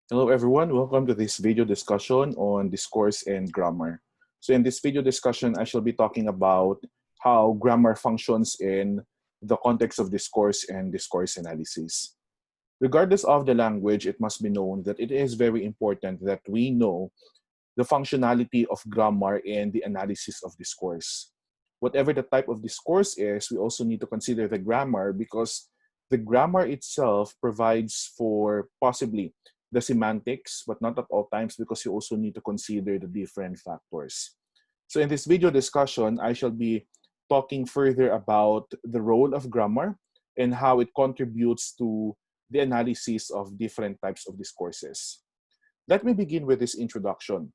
Hello everyone, welcome to this video discussion on discourse and grammar. So in this video discussion, I shall be talking about how grammar functions in the context of discourse and discourse analysis. Regardless of the language, it must be known that it is very important that we know the functionality of grammar in the analysis of discourse. Whatever the type of discourse is, we also need to consider the grammar because the grammar itself provides for possibly the semantics, but not at all times because you also need to consider the different factors. So in this video discussion, I shall be talking further about the role of grammar and how it contributes to the analysis of different types of discourses. Let me begin with this introduction.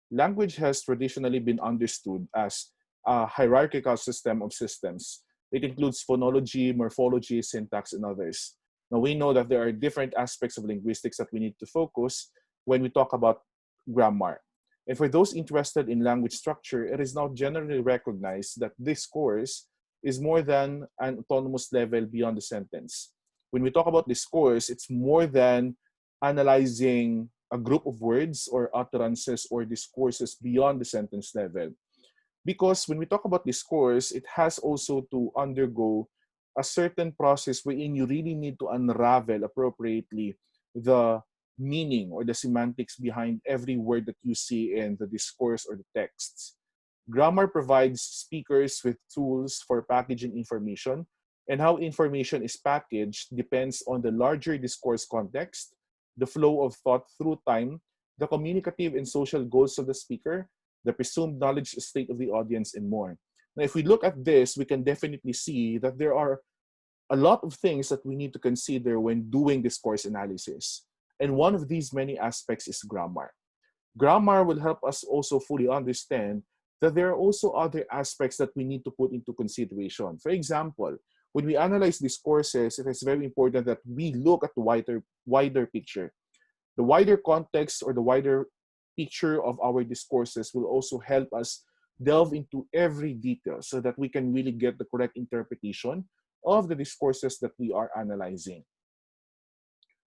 Language has traditionally been understood as a hierarchical system of systems. It includes phonology, morphology, syntax, and others. Now, we know that there are different aspects of linguistics that we need to focus when we talk about grammar. And for those interested in language structure, it is now generally recognized that discourse is more than an autonomous level beyond the sentence. When we talk about discourse, it's more than analyzing a group of words or utterances or discourses beyond the sentence level. Because when we talk about discourse, it has also to undergo a certain process wherein you really need to unravel appropriately the meaning or the semantics behind every word that you see in the discourse or the texts. Grammar provides speakers with tools for packaging information, and how information is packaged depends on the larger discourse context, the flow of thought through time, the communicative and social goals of the speaker, the presumed knowledge state of the audience, and more. Now, if we look at this, we can definitely see that there are a lot of things that we need to consider when doing discourse analysis. And one of these many aspects is grammar. Grammar will help us also fully understand that there are also other aspects that we need to put into consideration. For example, when we analyze discourses, it is very important that we look at the wider picture. The wider context or the wider picture of our discourses will also help us delve into every detail so that we can really get the correct interpretation of the discourses that we are analyzing.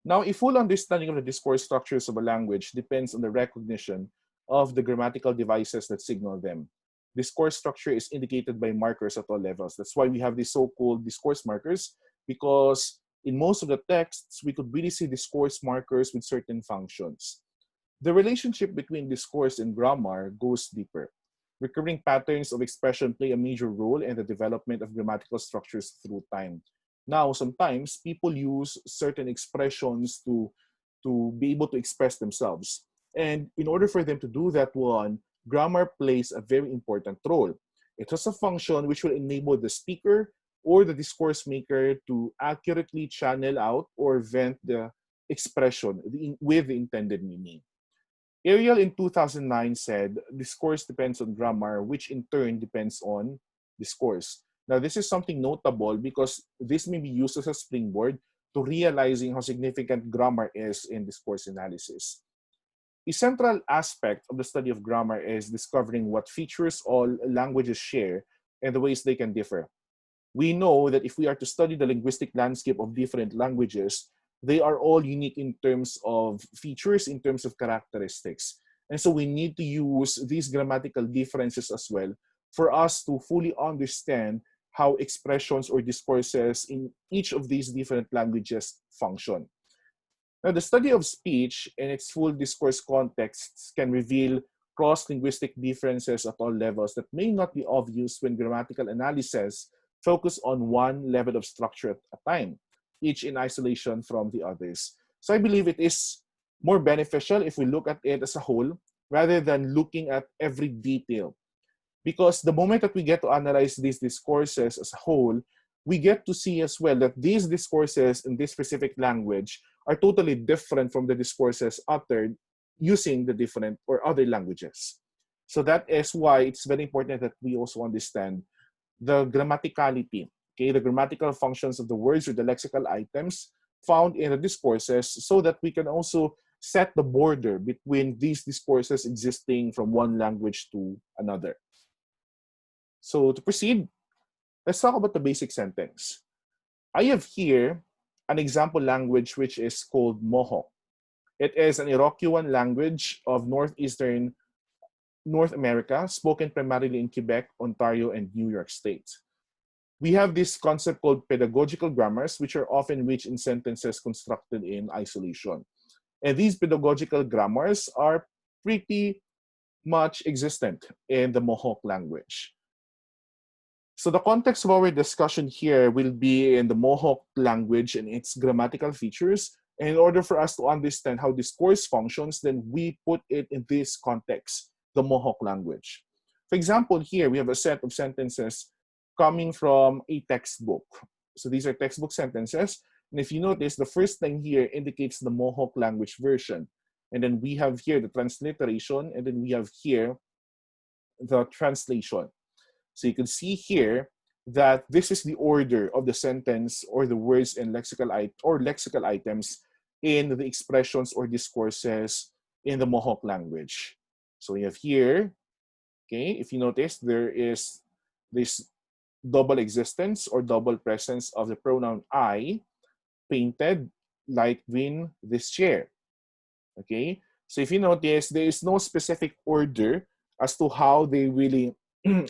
Now, a full understanding of the discourse structures of a language depends on the recognition of the grammatical devices that signal them. Discourse structure is indicated by markers at all levels. That's why we have these so-called discourse markers, because in most of the texts, we could really see discourse markers with certain functions. The relationship between discourse and grammar goes deeper. Recurring patterns of expression play a major role in the development of grammatical structures through time. Now, sometimes people use certain expressions to be able to express themselves. And in order for them to do that one, grammar plays a very important role. It has a function which will enable the speaker or the discourse maker to accurately channel out or vent the expression with the intended meaning. Ariel in 2009 said, discourse depends on grammar, which in turn depends on discourse. Now, this is something notable because this may be used as a springboard to realizing how significant grammar is in discourse analysis. A central aspect of the study of grammar is discovering what features all languages share and the ways they can differ. We know that if we are to study the linguistic landscape of different languages, they are all unique in terms of features, in terms of characteristics. And so we need to use these grammatical differences as well for us to fully understand how expressions or discourses in each of these different languages function. Now, the study of speech in its full discourse contexts can reveal cross-linguistic differences at all levels that may not be obvious when grammatical analysis focus on one level of structure at a time, each in isolation from the others. So I believe it is more beneficial if we look at it as a whole rather than looking at every detail. Because the moment that we get to analyze these discourses as a whole, we get to see as well that these discourses in this specific language are totally different from the discourses uttered using the different or other languages. So that is why it's very important that we also understand the grammaticality, okay, the grammatical functions of the words or the lexical items found in the discourses so that we can also set the border between these discourses existing from one language to another. So to proceed, let's talk about the basic sentence. I have here an example language which is called Moho. It is an Iroquoian language of northeastern North America, spoken primarily in Quebec, Ontario, and New York State. We have this concept called pedagogical grammars, which are often rich in sentences constructed in isolation. And these pedagogical grammars are pretty much existent in the Mohawk language. So the context of our discussion here will be in the Mohawk language and its grammatical features. And in order for us to understand how discourse functions, then we put it in this context, the Mohawk language. For example, here we have a set of sentences coming from a textbook. So these are textbook sentences. And if you notice, the first thing here indicates the Mohawk language version. And then we have here the transliteration, and then we have here the translation. So you can see here that this is the order of the sentence or the words and lexical items in the expressions or discourses in the Mohawk language. So we have here, okay, if you notice, there is this double existence or double presence of the pronoun I, painted light green this chair. Okay, so if you notice, there is no specific order as to how they really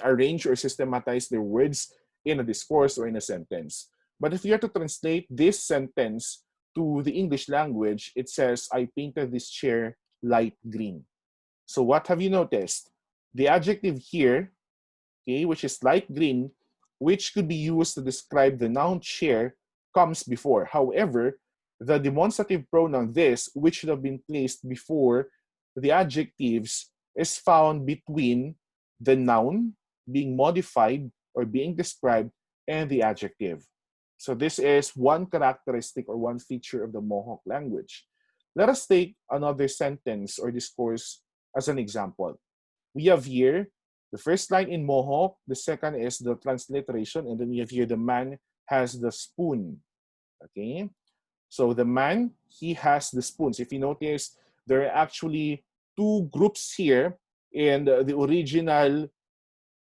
arrange or systematize their words in a discourse or in a sentence. But if you are to translate this sentence to the English language, it says, I painted this chair light green. So what have you noticed? The adjective here, okay, which is light green, which could be used to describe the noun chair, comes before. However, the demonstrative pronoun this, which should have been placed before the adjectives, is found between the noun being modified or being described and the adjective. So this is one characteristic or one feature of the Mohawk language. Let us take another sentence or discourse as an example. We have here the first line in Mohawk, the second is the transliteration, and then we have here the man has the spoon. Okay, so the man, he has the spoons. If you notice, there are actually two groups here in the original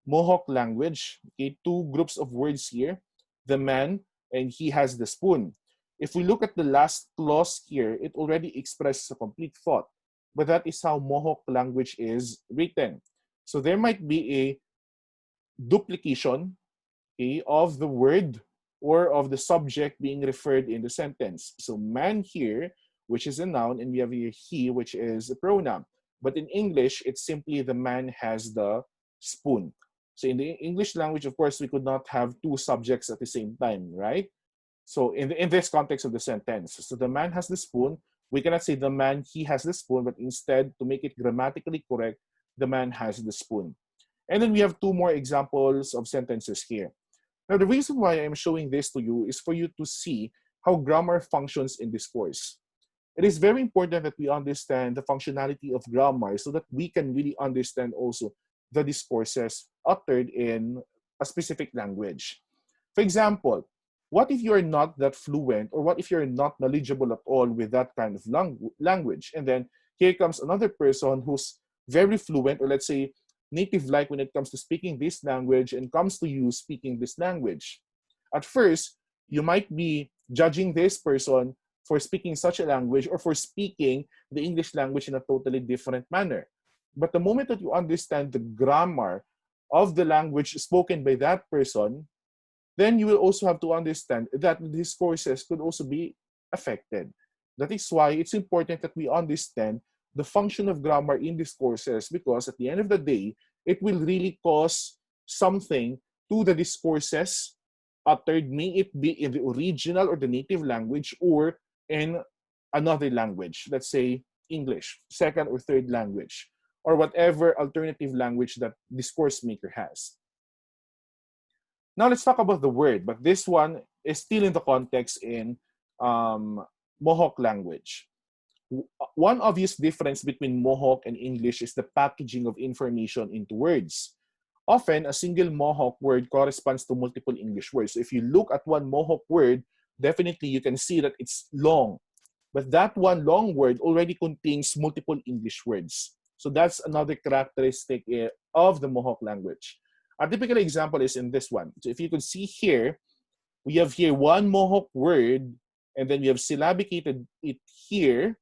Mohawk language. Okay, two groups of words here. The man and he has the spoon. If we look at the last clause here, it already expresses a complete thought. But that is how Mohawk language is written. So there might be a duplication, okay, of the word or of the subject being referred in the sentence. So man here, which is a noun, and we have here he, which is a pronoun. But in English, it's simply the man has the spoon. So in the English language, of course, we could not have two subjects at the same time, right? So in this context of the sentence, so the man has the spoon, we cannot say the man, he has the spoon, but instead, to make it grammatically correct, the man has the spoon. And then we have two more examples of sentences here. Now, the reason why I'm showing this to you is for you to see how grammar functions in discourse. It is very important that we understand the functionality of grammar so that we can really understand also the discourses uttered in a specific language. For example, what if you're not that fluent, or what if you're not knowledgeable at all with that kind of language? And then here comes another person who's very fluent, or let's say native-like when it comes to speaking this language, and comes to you speaking this language. At first, you might be judging this person for speaking such a language or for speaking the English language in a totally different manner. But the moment that you understand the grammar of the language spoken by that person, then you will also have to understand that the discourses could also be affected. That is why it's important that we understand the function of grammar in discourses, because at the end of the day, it will really cause something to the discourses uttered, may it be in the original or the native language or in another language, let's say English, second or third language, or whatever alternative language that discourse maker has. Now let's talk about the word, but this one is still in the context in Mohawk language. One obvious difference between Mohawk and English is the packaging of information into words. Often, a single Mohawk word corresponds to multiple English words. So if you look at one Mohawk word, definitely you can see that it's long. But that one long word already contains multiple English words. So that's another characteristic of the Mohawk language. A typical example is in this one. So if you could see here, we have here one Mohawk word, and then we have syllabicated it here.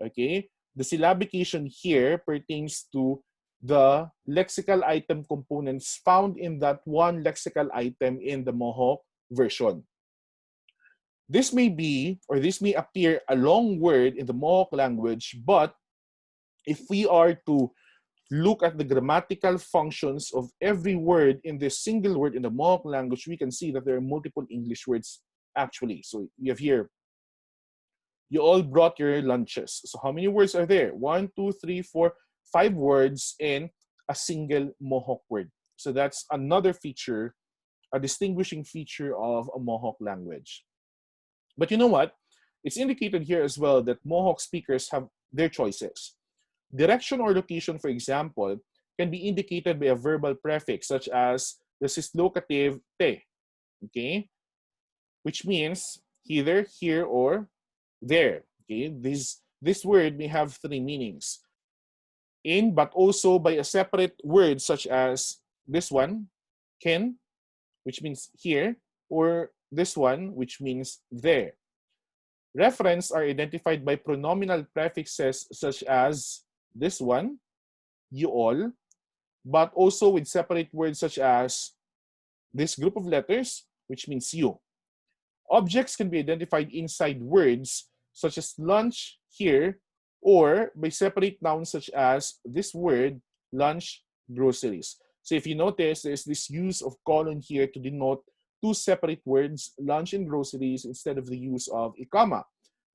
Okay? The syllabication here pertains to the lexical item components found in that one lexical item in the Mohawk version. This may be, or this may appear a long word in the Mohawk language, but if we are to look at the grammatical functions of every word in this single word in the Mohawk language, we can see that there are multiple English words actually. So you have here, you all brought your lunches. So how many words are there? 1, 2, 3, 4, 5 words in a single Mohawk word. So that's another feature, a distinguishing feature of a Mohawk language. But you know what? It's indicated here as well that Mohawk speakers have their choices. Direction or location, for example, can be indicated by a verbal prefix such as the cislocative te, okay? Which means either here or there. Okay, this word may have 3 meanings. In, but also by a separate word such as this one, ken, which means here, or this one, which means there. Referents are identified by pronominal prefixes such as this one, you all, but also with separate words such as this group of letters, which means you. Objects can be identified inside words such as lunch here, or by separate nouns such as this word, lunch, groceries. So if you notice, there's this use of colon here to denote 2 separate words, lunch and groceries, instead of the use of a comma.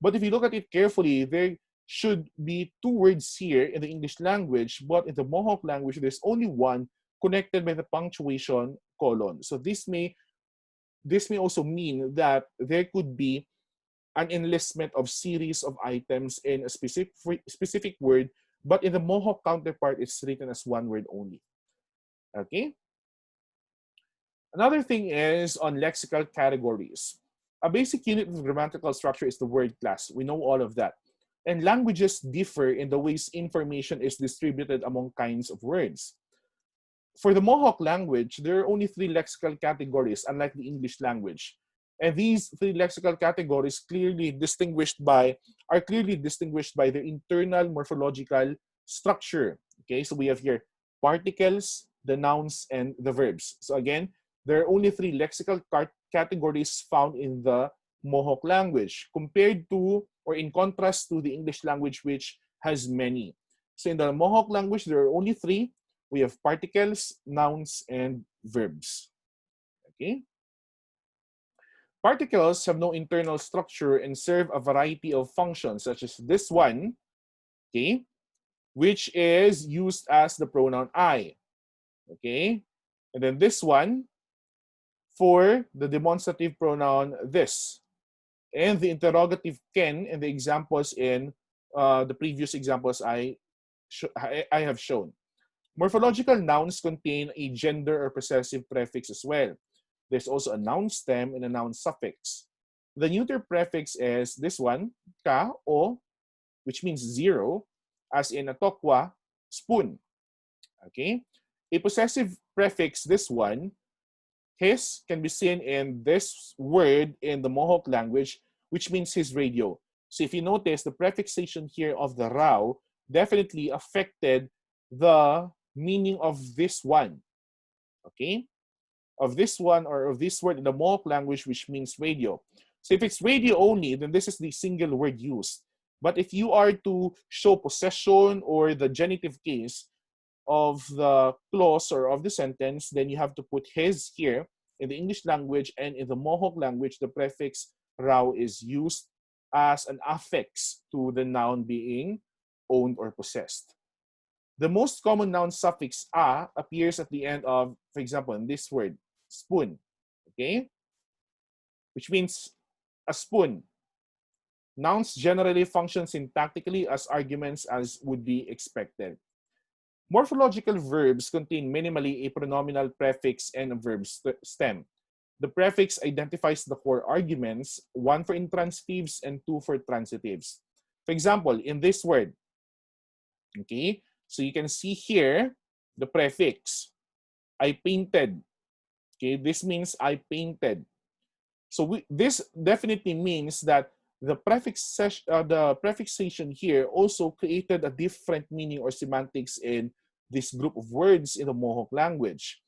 But if you look at it carefully, there should be 2 words here in the English language, but in the Mohawk language, there's only one connected by the punctuation colon. So this may also mean that there could be an enlistment of series of items in a specific word, but in the Mohawk counterpart, it's written as one word only. Okay? Another thing is on lexical categories. A basic unit of grammatical structure is the word class. We know all of that. And languages differ in the ways information is distributed among kinds of words. For the Mohawk language, there are only 3 lexical categories, unlike the English language. And these 3 lexical categories are clearly distinguished by their internal morphological structure. Okay, so we have here particles, the nouns, and the verbs. So again, there are only 3 lexical categories found in the Mohawk language, compared to, or in contrast to, the English language, which has many. So in the Mohawk language, there are only 3. We have particles, nouns, and verbs. Okay? Particles have no internal structure and serve a variety of functions, such as this one, okay, which is used as the pronoun I. Okay? And then this one for the demonstrative pronoun this. And the interrogative ken in the examples in the previous examples I have shown. Morphological nouns contain a gender or possessive prefix as well. There's also a noun stem and a noun suffix. The neuter prefix is this one, ka, o, which means 0, as in a tokwa, spoon. Okay? A possessive prefix, this one, his, can be seen in this word in the Mohawk language, which means his radio. So if you notice, the prefixation here of the rao definitely affected the meaning of this one. Okay? Of this one, or of this word in the Mohawk language, which means radio. So if it's radio only, then this is the single word used. But if you are to show possession or the genitive case of the clause or of the sentence, then you have to put his here in the English language, and in the Mohawk language, the prefix rao is used as an affix to the noun being owned or possessed. The most common noun suffix a appears at the end of, for example, in this word, spoon, okay? Which means a spoon. Nouns generally function syntactically as arguments, as would be expected. Morphological verbs contain minimally a pronominal prefix and a verb stem. The prefix identifies the core arguments, 1 for intransitives and 2 for transitives. For example, in this word, okay, so you can see here the prefix, I painted. Okay, this means I painted. So this definitely means that the prefixation here also created a different meaning or semantics in this group of words in the Mohawk language.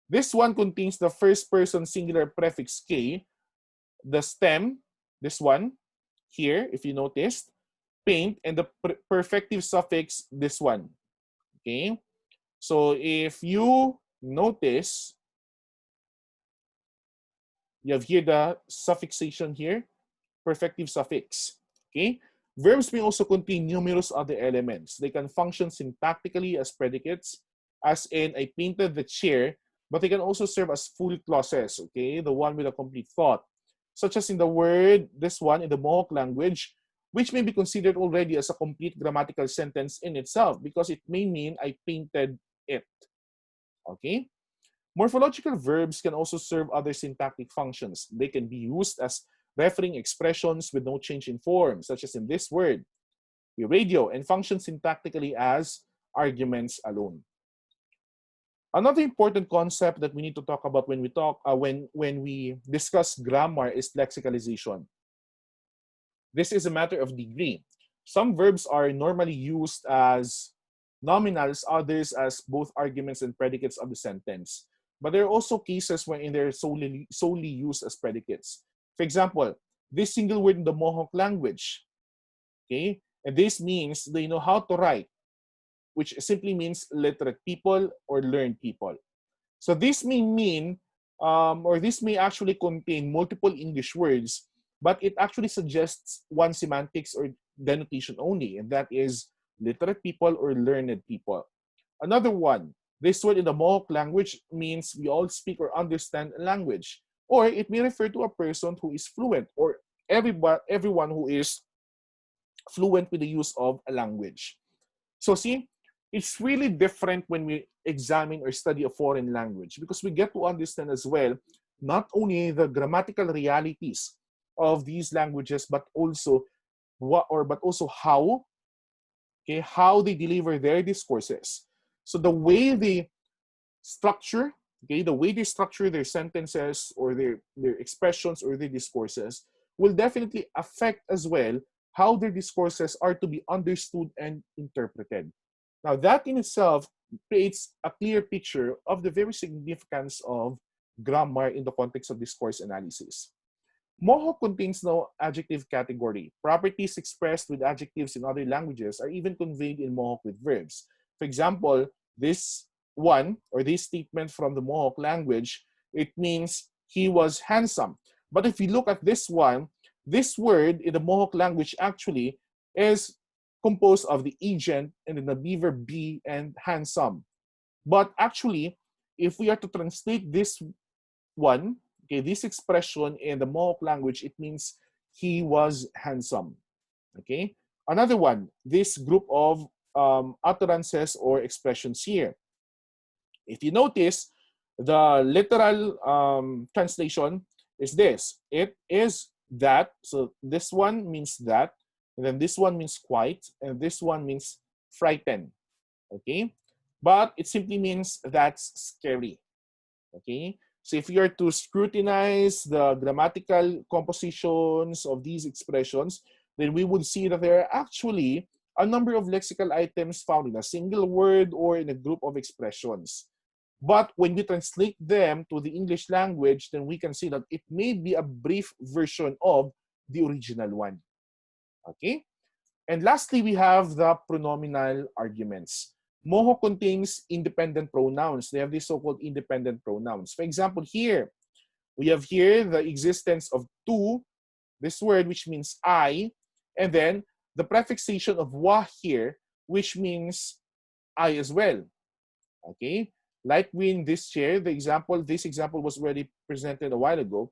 This one contains the first person singular prefix K, the stem, this one here, if you noticed, paint, and the perfective suffix, this one. Okay? So if you notice, you have here the suffixation here, perfective suffix. Okay? Verbs may also contain numerous other elements. They can function syntactically as predicates, as in I painted the chair, but they can also serve as full clauses, okay? The one with a complete thought, such as in the word, this one in the Mohawk language, which may be considered already as a complete grammatical sentence in itself because it may mean I painted it, okay? Morphological verbs can also serve other syntactic functions. They can be used as referring expressions with no change in form, such as in this word, radio, and function syntactically as arguments alone. Another important concept that we need to talk about when we discuss grammar is lexicalization. This is a matter of degree. Some verbs are normally used as nominals, others as both arguments and predicates of the sentence. But there are also cases wherein they're solely used as predicates. For example, this single word in the Mohawk language, okay, and this means they know how to write, which simply means literate people or learned people. So this may mean, or this may actually contain multiple English words, but it actually suggests one semantics or denotation only, and that is literate people or learned people. Another one, this word in the Mohawk language means we all speak or understand a language, or it may refer to a person who is fluent, or everyone who is fluent with the use of a language. So see, it's really different when we examine or study a foreign language because we get to understand as well not only the grammatical realities of these languages, but also how, okay, how they deliver their discourses. So the way they structure, okay, the way they structure their sentences or their expressions or their discourses will definitely affect as well how their discourses are to be understood and interpreted. Now, that in itself creates a clear picture of the very significance of grammar in the context of discourse analysis. Mohawk contains no adjective category. Properties expressed with adjectives in other languages are even conveyed in Mohawk with verbs. For example, this one, or this statement from the Mohawk language, it means he was handsome. But if you look at this one, this word in the Mohawk language actually is composed of the agent and then the beaver be and handsome. But actually, if we are to translate this one, okay, this expression in the Mohawk language, it means he was handsome. Okay. Another one, this group of utterances or expressions here. If you notice, the literal translation is this. It is that. So this one means that. And then this one means quite. And this one means frightened. Okay? But it simply means that's scary. Okay? So if you are to scrutinize the grammatical compositions of these expressions, then we would see that there are actually a number of lexical items found in a single word or in a group of expressions. But when we translate them to the English language, then we can see that it may be a brief version of the original one. Okay? And lastly, we have the pronominal arguments. Mohawk contains independent pronouns. They have these so-called independent pronouns. For example, here, we have here the existence of tu, this word which means I, and then the prefixation of wa here, which means I as well. Okay? Like in this chair, this example was already presented a while ago.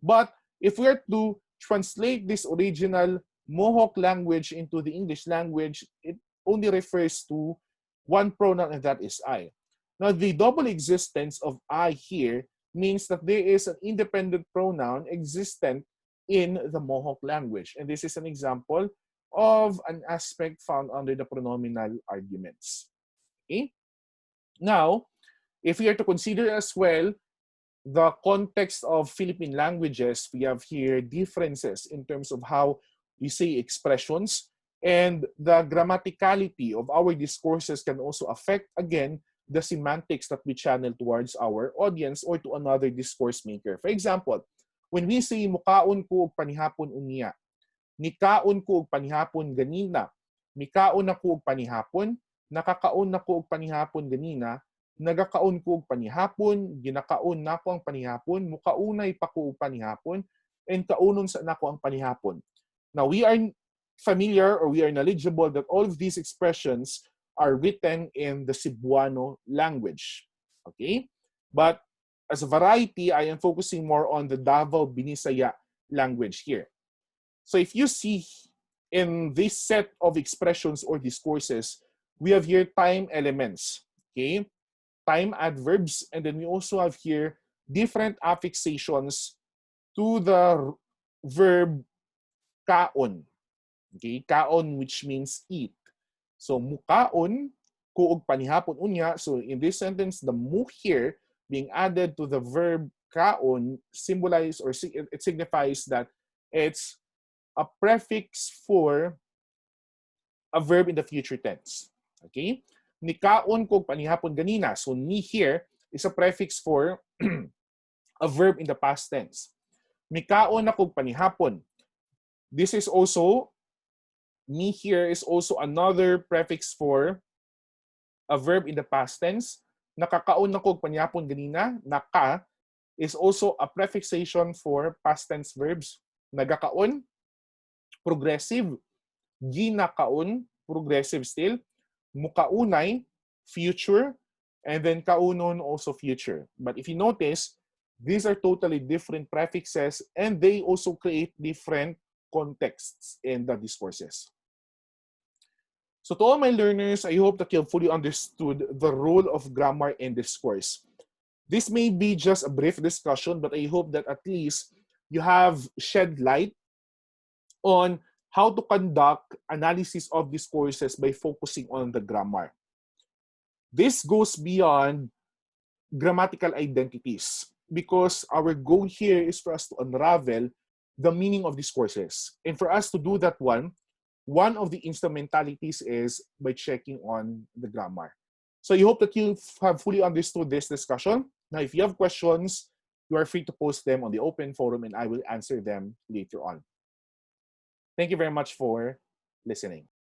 But if we are to translate this original Mohawk language into the English language, it only refers to one pronoun, and that is I. Now, the double existence of I here means that there is an independent pronoun existent in the Mohawk language. And this is an example of an aspect found under the pronominal arguments. Okay? Now, if we are to consider as well the context of Philippine languages, we have here differences in terms of how we say expressions, and the grammaticality of our discourses can also affect, again, the semantics that we channel towards our audience or to another discourse maker. For example, when we say mukaon ko og panihapon unya, nikaon ko og panihapon ganina, mikaon ako og panihapon, nakakaon ako og panihapon ganina, nagakaon ko og panihapon, ginakaon nako ang panihapon, mukaunay pa ko og panihapon, and kaunon sa nako ang panihapon. Now, we are familiar or we are knowledgeable that all of these expressions are written in the Cebuano language. Okay? But as a variety, I am focusing more on the Davao Binisaya language here. So if you see in this set of expressions or discourses, we have here time elements. Okay? Time adverbs, and then we also have here different affixations to the verb kaon. Okay, kaon, which means eat. So mukaon ko og panihapon unya. So in this sentence, the mu here being added to the verb kaon symbolize or it signifies that it's a prefix for a verb in the future tense. Okay? Nikaon ko og panihapon ganina. So ni here is a prefix for a verb in the past tense. Mikaon ako og panihapon. This is also, me here is also another prefix for a verb in the past tense. Nakakaon ako og panihapon ganina. Naka is also a prefixation for past tense verbs. Nagakaon, progressive. Ginakaon, progressive still. Mukaunay, future. And then kaunon, also future. But if you notice, these are totally different prefixes and they also create different contexts in the discourses. So to all my learners, I hope that you have fully understood the role of grammar in discourse. This may be just a brief discussion, but I hope that at least you have shed light on how to conduct analysis of discourses by focusing on the grammar. This goes beyond grammatical identities because our goal here is for us to unravel the meaning of discourses. And for us to do that one of the instrumentalities is by checking on the grammar. So I hope that you have fully understood this discussion. Now, if you have questions, you are free to post them on the open forum and I will answer them later on. Thank you very much for listening.